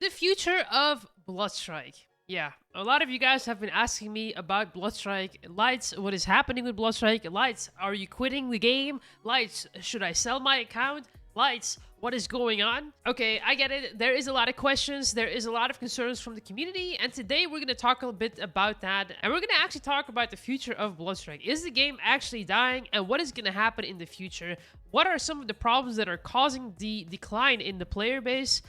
The future of Bloodstrike. Yeah, a lot of you guys have been asking me about Bloodstrike. Lights, what is happening with Bloodstrike? Lights, are you quitting the game? Lights, should I sell my account? Lights, what is going on? Okay, I get it. There is a lot of questions. There is a lot of concerns from the community. And today we're going to talk a bit about that. And we're going to actually talk about the future of Bloodstrike. Is the game actually dying? And what is going to happen in the future? What are some of the problems that are causing the decline in the player base?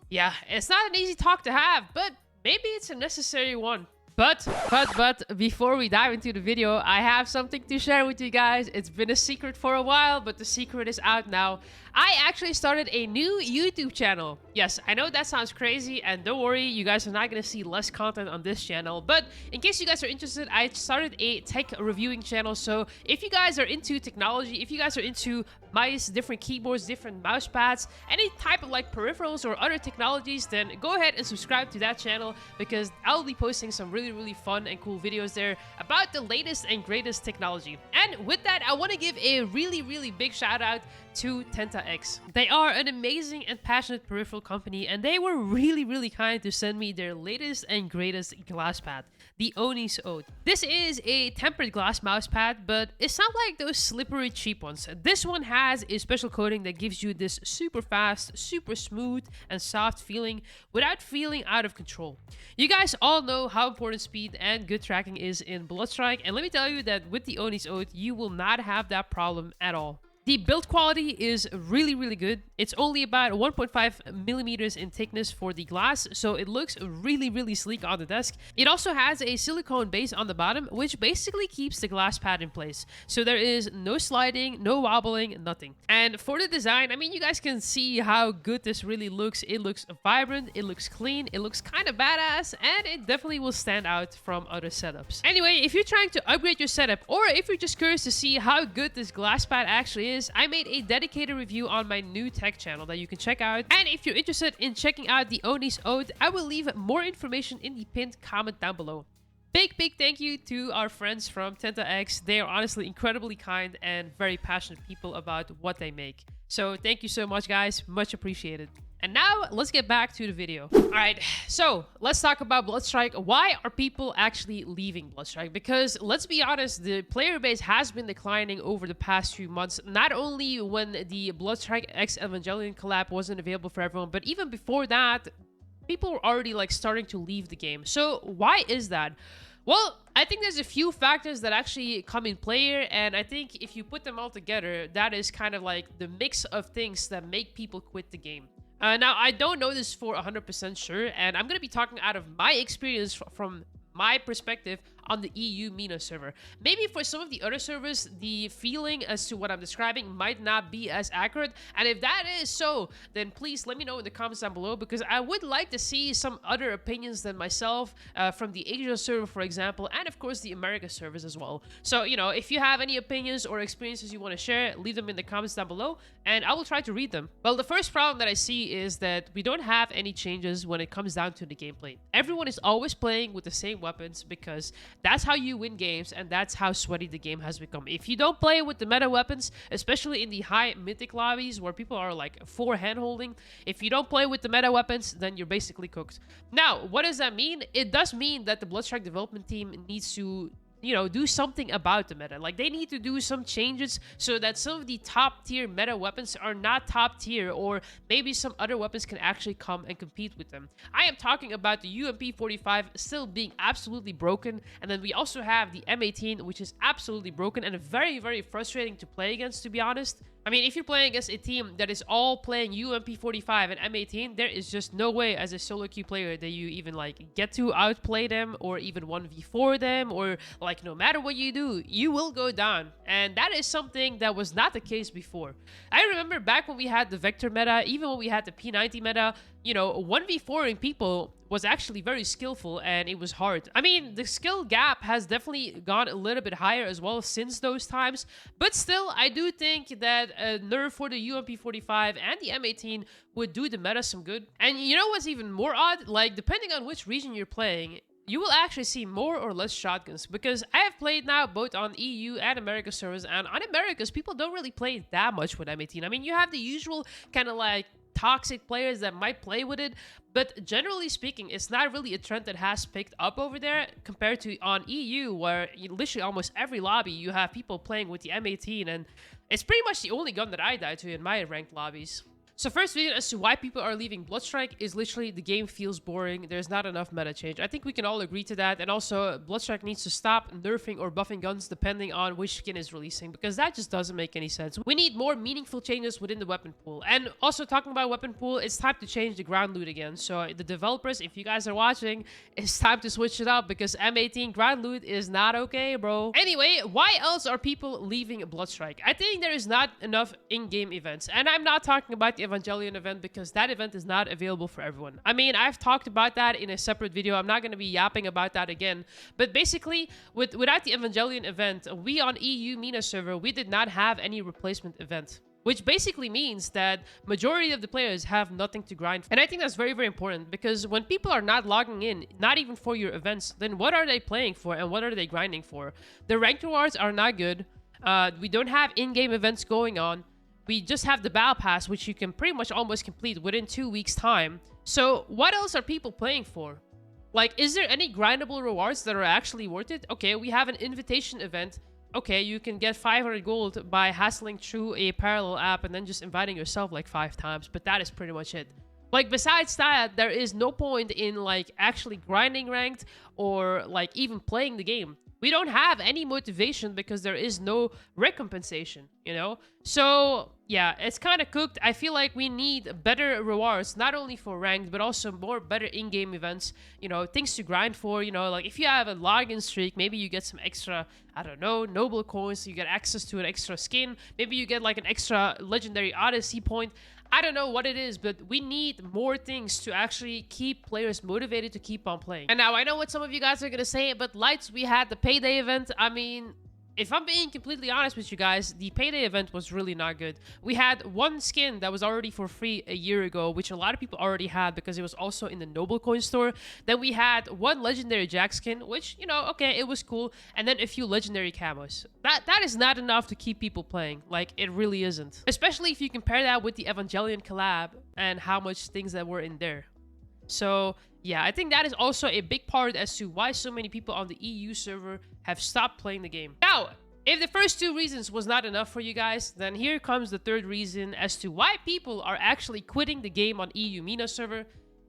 Yeah, it's not an easy talk to have, but maybe it's a necessary one. But, before we dive into the video, I have something to share with you guys. It's been a secret for a while, but the secret is out now. I actually started a new YouTube channel. Yes, I know that sounds crazy, and don't worry, you guys are not going to see less content on this channel. But in case you guys are interested, I started a tech reviewing channel. So if you guys are into technology, if you guys are into mice, different keyboards, different mouse pads, any type of like peripherals or other technologies, then go ahead and subscribe to that channel because I'll be posting some really fun and cool videos there about the latest and greatest technology. And with that, I want to give a really big shout out to TentaX. They are an amazing and passionate peripheral company, and they were really kind to send me their latest and greatest glass pad, the Oni's Ode. This is a tempered glass mouse pad, but it's not like those slippery cheap ones. This one has a special coating that gives you this super fast, super smooth and soft feeling without feeling out of control. You guys all know how important speed and good tracking is in Bloodstrike, and let me tell you that with the Oni's Ode, you will not have that problem at all. The build quality is really good. It's only about 1.5 millimeters in thickness for the glass, so it looks really sleek on the desk. It also has a silicone base on the bottom, which basically keeps the glass pad in place. So there is no sliding, no wobbling, nothing. And for the design, I mean, you guys can see how good this really looks. It looks vibrant, it looks clean, it looks kind of badass, and it definitely will stand out from other setups. Anyway, if you're trying to upgrade your setup, or if you're just curious to see how good this glass pad actually is, I made a dedicated review on my new tech channel that you can check out. And if you're interested in checking out the Oni's Ode, I will leave more information in the pinned comment down below. Big thank you to our friends from TentaX. They are honestly incredibly kind and very passionate people about what they make. So thank you so much, guys. Much appreciated. And now, let's get back to the video. Alright, so let's talk about Bloodstrike. Why are people actually leaving Bloodstrike? Because, let's be honest, the player base has been declining over the past few months. Not only when the Bloodstrike X Evangelion collab wasn't available for everyone, but even before that, people were already like starting to leave the game. So, why is that? Well, I think there's a few factors that actually come in play here, and I think if you put them all together, that is kind of like the mix of things that make people quit the game. Now, I don't know this for 100% sure, and I'm going to be talking out of my experience from my perspective on the EU MENA server. Maybe for some of the other servers, the feeling as to what I'm describing might not be as accurate. And if that is so, then please let me know in the comments down below, because I would like to see some other opinions than myself from the Asia server, for example, and of course the America servers as well. So, you know, if you have any opinions or experiences you want to share, leave them in the comments down below, and I will try to read them. Well, the first problem that I see is that we don't have any changes when it comes down to the gameplay. Everyone is always playing with the same weapons because that's how you win games, and that's how sweaty the game has become. If you don't play with the meta weapons, especially in the high mythic lobbies where people are like for hand-holding, if you don't play with the meta weapons, then you're basically cooked. Now, what does that mean? It does mean that the Bloodstrike development team needs to, you know, do something about the meta. Like, they need to do some changes so that some of the top tier meta weapons are not top tier, or maybe some other weapons can actually come and compete with them. I am talking about the UMP45 still being absolutely broken, and then we also have the M18, which is absolutely broken and very frustrating to play against, to be honest. I mean, if you're playing against a team that is all playing UMP45 and M18, there is just no way as a solo queue player that you even like get to outplay them or even 1v4 them, or like no matter what you do, you will go down. And that is something that was not the case before. I remember back when we had the Vector meta, even when we had the P90 meta, you know, 1v4ing people was actually very skillful and it was hard. I mean, the skill gap has definitely gone a little bit higher as well since those times, but still, I do think that a nerf for the UMP45 and the M18 would do the meta some good. And you know what's even more odd? Like, depending on which region you're playing, you will actually see more or less shotguns, because I have played now both on EU and America servers, and on Americas, people don't really play that much with M18. I mean, you have the usual kind of like toxic players that might play with it. But generally speaking, it's not really a trend that has picked up over there compared to on EU, where literally almost every lobby you have people playing with the M18, and it's pretty much the only gun that I die to in my ranked lobbies. So first reason as to why people are leaving Bloodstrike is literally the game feels boring. There's not enough meta change. I think we can all agree to that. And also, Bloodstrike needs to stop nerfing or buffing guns depending on which skin is releasing, because that just doesn't make any sense. We need more meaningful changes within the weapon pool. And also talking about weapon pool, it's time to change the ground loot again. So the developers, if you guys are watching, it's time to switch it up, because M18 ground loot is not okay, bro. Anyway, why else are people leaving Bloodstrike? I think there is not enough in-game events. And I'm not talking about the Evangelion event, because that event is not available for everyone. I mean, I've talked about that in a separate video. I'm not going to be yapping about that again. But basically, without the Evangelion event, we on EU MENA server, we did not have any replacement event. Which basically means that majority of the players have nothing to grind for. And I think that's very, very important, because when people are not logging in, not even for your events, then what are they playing for and what are they grinding for? The ranked rewards are not good. We don't have in-game events going on. We just have the battle pass, which you can pretty much almost complete within 2 weeks' time. So what else are people playing for? Like, is there any grindable rewards that are actually worth it? Okay, we have an invitation event. Okay, you can get 500 gold by hassling through a parallel app and then just inviting yourself like 5 times. But that is pretty much it. Like, besides that, there is no point in, like, actually grinding ranked or, like, even playing the game. We don't have any motivation because there is no recompensation, you know? So, yeah, it's kind of cooked. I feel like we need better rewards, not only for ranked, but also more better in-game events, you know, things to grind for, you know, like if you have a login streak, maybe you get some extra, I don't know, noble coins, you get access to an extra skin, maybe you get like an extra legendary Odyssey point. I don't know what it is, but we need more things to actually keep players motivated to keep on playing. And now I know what some of you guys are going to say, but Lights, we had the payday event. I mean, if I'm being completely honest with you guys, the payday event was really not good. We had one skin that was already for free a year ago, which a lot of people already had because it was also in the Noble Coin store. Then we had one legendary Jack skin, which, you know, okay, it was cool. And then a few legendary camos. That is not enough to keep people playing. Like, it really isn't. Especially if you compare that with the Evangelion collab and how much things that were in there. So, yeah, I think that is also a big part as to why so many people on the EU server have stopped playing the game. Now, if the first 2 reasons was not enough for you guys, then here comes the 3rd reason as to why people are actually quitting the game on EU MENA server.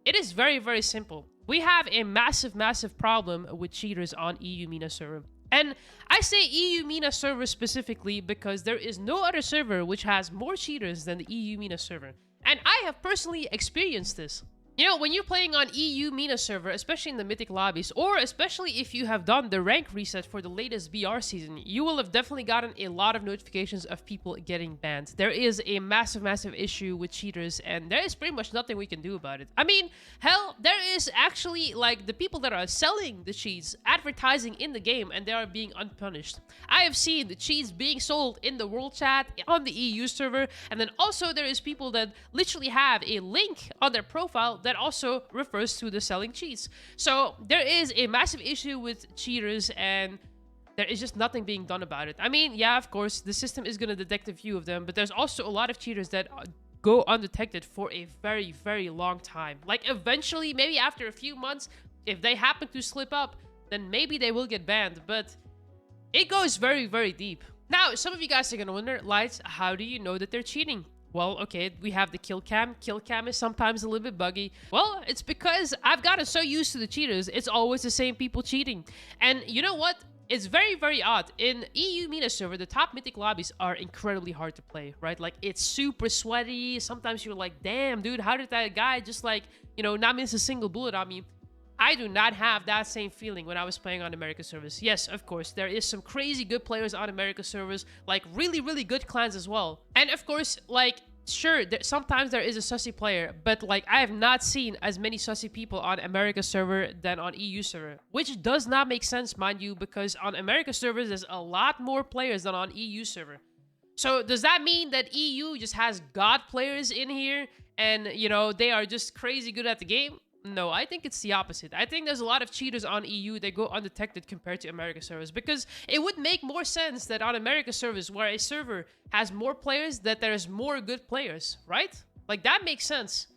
It is very, very simple. We have a massive, massive problem with cheaters on EU MENA server. And I say EU MENA server specifically because there is no other server which has more cheaters than the EU MENA server. And I have personally experienced this. You know, when you're playing on EU MENA server, especially in the mythic lobbies, or especially if you have done the rank reset for the latest BR season, you will have definitely gotten a lot of notifications of people getting banned. There is a massive, massive issue with cheaters, and there is pretty much nothing we can do about it. I mean, hell, there is actually, like, the people that are selling the cheats, advertising in the game, and they are being unpunished. I have seen the cheats being sold in the world chat, on the EU server, and then also there is people that literally have a link on their profile that also refers to the selling cheats. So there is a massive issue with cheaters, and there is just nothing being done about it. I mean, yeah, of course, the system is going to detect a few of them, but there's also a lot of cheaters that go undetected for a very, very long time. Like, eventually, maybe after a few months, if they happen to slip up, then maybe they will get banned, but it goes very, very deep. Now, some of you guys are going to wonder, Lights, how do you know that they're cheating? Well, okay, we have the kill cam. Kill cam is sometimes a little bit buggy. Well, it's because I've gotten so used to the cheaters, it's always the same people cheating. And you know what? It's very, very odd. In EU MENA server, the top mythic lobbies are incredibly hard to play, right? Like, it's super sweaty. Sometimes you're like, damn, dude, how did that guy just, like, you know, not miss a single bullet on me? I do not have that same feeling when I was playing on America servers. Yes, of course, there is some crazy good players on America servers, like really, really good clans as well. And of course, like, sure, sometimes there is a sussy player, but like, I have not seen as many sussy people on America server than on EU server, which does not make sense, mind you, because on America servers, there's a lot more players than on EU server. So does that mean that EU just has god players in here and, you know, they are just crazy good at the game? No, I think it's the opposite. I think there's a lot of cheaters on EU that go undetected compared to America servers, because it would make more sense that on America servers, where a server has more players, that there's more good players, right? Like, that makes sense.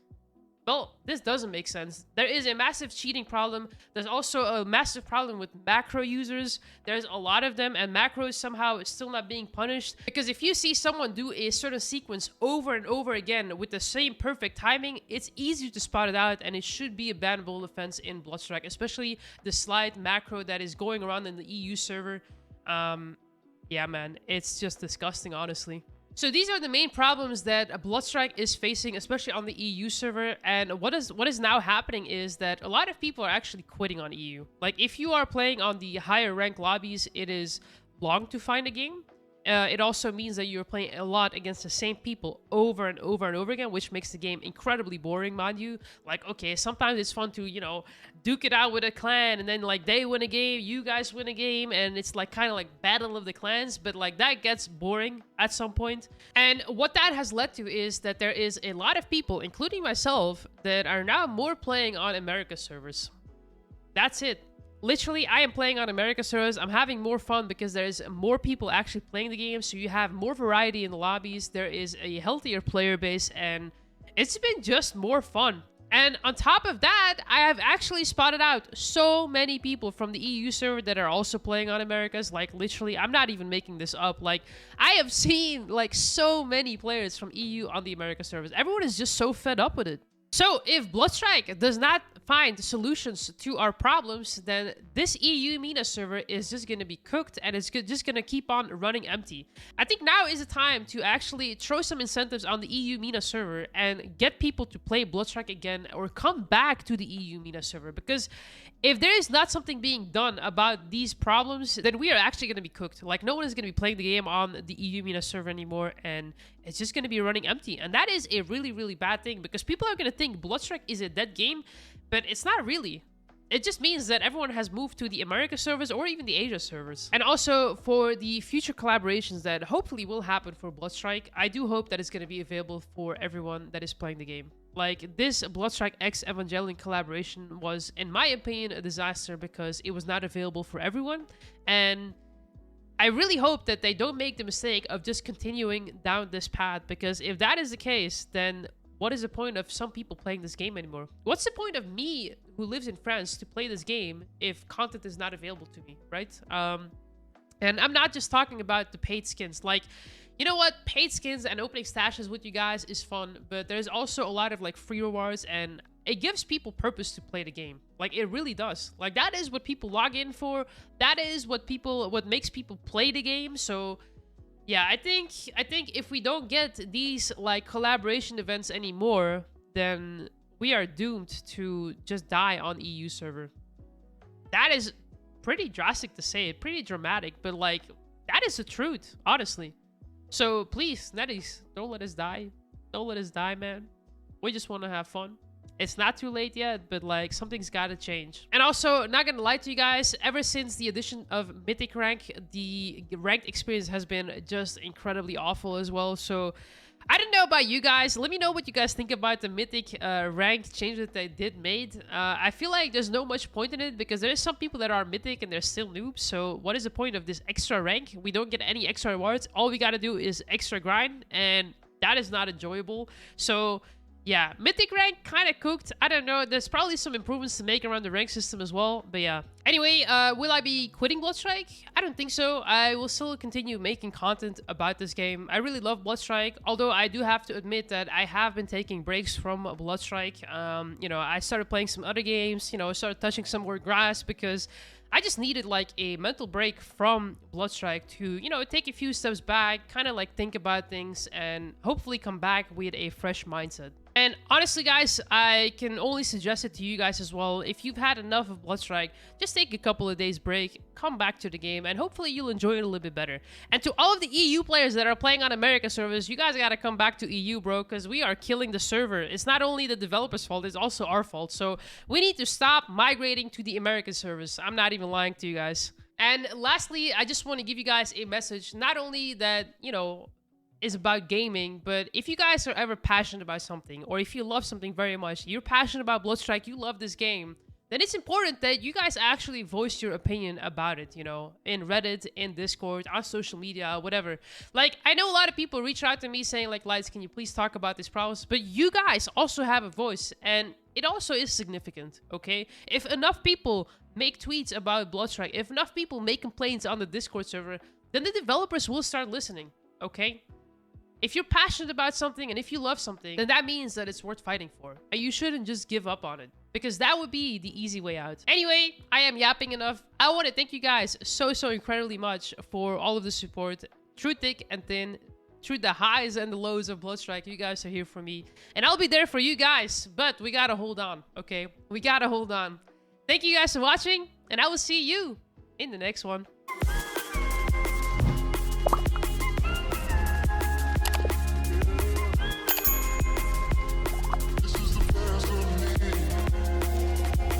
Well, this doesn't make sense. There is a massive cheating problem. There's also a massive problem with macro users. There's a lot of them, and macros somehow is still not being punished. Because if you see someone do a certain sequence over and over again with the same perfect timing, it's easy to spot it out, and it should be a bannable offense in Bloodstrike, especially the slide macro that is going around in the EU server. Yeah, man, it's just disgusting, honestly. So these are the main problems that Bloodstrike is facing, especially on the EU server. And what is now happening is that a lot of people are actually quitting on EU. Like, if you are playing on the higher rank lobbies, it is long to find a game. It also means that you're playing a lot against the same people over and over and over again, which makes the game incredibly boring, mind you. Like, okay, sometimes it's fun to, you know, duke it out with a clan, and then, like, they win a game, you guys win a game, and it's, like, kind of like battle of the clans, but, like, that gets boring at some point. And what that has led to is that there is a lot of people, including myself, that are now more playing on America servers. That's it. Literally, I am playing on America servers. I'm having more fun because there's more people actually playing the game, so you have more variety in the lobbies. There is a healthier player base, and it's been just more fun. And on top of that, I have actually spotted out so many people from the EU server that are also playing on Americas. Like, literally, I'm not even making this up. Like, I have seen, like, so many players from EU on the America servers. Everyone is just so fed up with it. So if Bloodstrike does not find solutions to our problems, then this EU MENA server is just going to be cooked, and it's just going to keep on running empty. I think now is the time to actually throw some incentives on the EU MENA server and get people to play Bloodstrike again, or come back to the EU MENA server, because if there is not something being done about these problems, then we are actually going to be cooked. Like, no one is going to be playing the game on the EU MENA server anymore, and it's just going to be running empty. And that is a really, really bad thing, because people are going to think Bloodstrike is a dead game, but it's not really. It just means that everyone has moved to the America servers or even the Asia servers. And also, for the future collaborations that hopefully will happen for Bloodstrike, I do hope that it's going to be available for everyone that is playing the game. Like, this Bloodstrike X Evangelion collaboration was, in my opinion, a disaster because it was not available for everyone. And I really hope that they don't make the mistake of just continuing down this path, because if that is the case, then what is the point of some people playing this game anymore? What's the point of me, who lives in France, to play this game if content is not available to me, right? And I'm not just talking about the paid skins. Like, you know what? Paid skins and opening stashes with you guys is fun, but there's also a lot of, like, free rewards, and it gives people purpose to play the game. Like, it really does. Like, that is what people log in for. That is what makes people play the game. So yeah, I think if we don't get these, like, collaboration events anymore, then we are doomed to just die on EU server. That is pretty drastic to say, pretty dramatic, but, like, that is the truth, honestly. So please, Netties, don't let us die. Don't let us die, man. We just want to have fun. It's not too late yet, but, like, something's got to change. And also, not gonna lie to you guys, ever since the addition of Mythic rank, the ranked experience has been just incredibly awful as well. So I don't know about you guys. Let me know what you guys think about the Mythic ranked change that they made. I feel like there's no much point in it, because there's some people that are Mythic and they're still noobs. So what is the point of this extra rank? We don't get any extra rewards. All we gotta do is extra grind, and that is not enjoyable. So yeah, Mythic rank kind of cooked. I don't know. There's probably some improvements to make around the rank system as well. But yeah. Anyway, will I be quitting Bloodstrike? I don't think so. I will still continue making content about this game. I really love Bloodstrike. Although I do have to admit that I have been taking breaks from Bloodstrike. You know, I started playing some other games. You know, I started touching some more grass because I just needed, like, a mental break from Bloodstrike to, you know, take a few steps back, kind of, like, think about things, and hopefully come back with a fresh mindset. And honestly, guys, I can only suggest it to you guys as well. If you've had enough of Bloodstrike, just take a couple of days break, come back to the game, and hopefully you'll enjoy it a little bit better. And to all of the EU players that are playing on America servers, you guys gotta come back to EU, bro, because we are killing the server. It's not only the developers' fault, it's also our fault. So we need to stop migrating to the American servers. I'm not even lying to you guys. And lastly, I just want to give you guys a message, not only that, you know, is about gaming, but if you guys are ever passionate about something, or if you love something very much, you're passionate about Bloodstrike, you love this game, then it's important that you guys actually voice your opinion about it, in Reddit, in Discord, on social media, whatever. Like, I know a lot of people reach out to me saying, like, Lights, can you please talk about these problems? But you guys also have a voice, and it also is significant, okay? If enough people make tweets about Bloodstrike, if enough people make complaints on the Discord server, then the developers will start listening, okay? If you're passionate about something and if you love something, then that means that it's worth fighting for. And you shouldn't just give up on it, because that would be the easy way out. Anyway, I am yapping enough. I want to thank you guys so incredibly much for all of the support. Through thick and thin, through the highs and the lows of Bloodstrike, you guys are here for me. And I'll be there for you guys, but we gotta hold on, okay? We gotta hold on. Thank you guys for watching, and I will see you in the next one.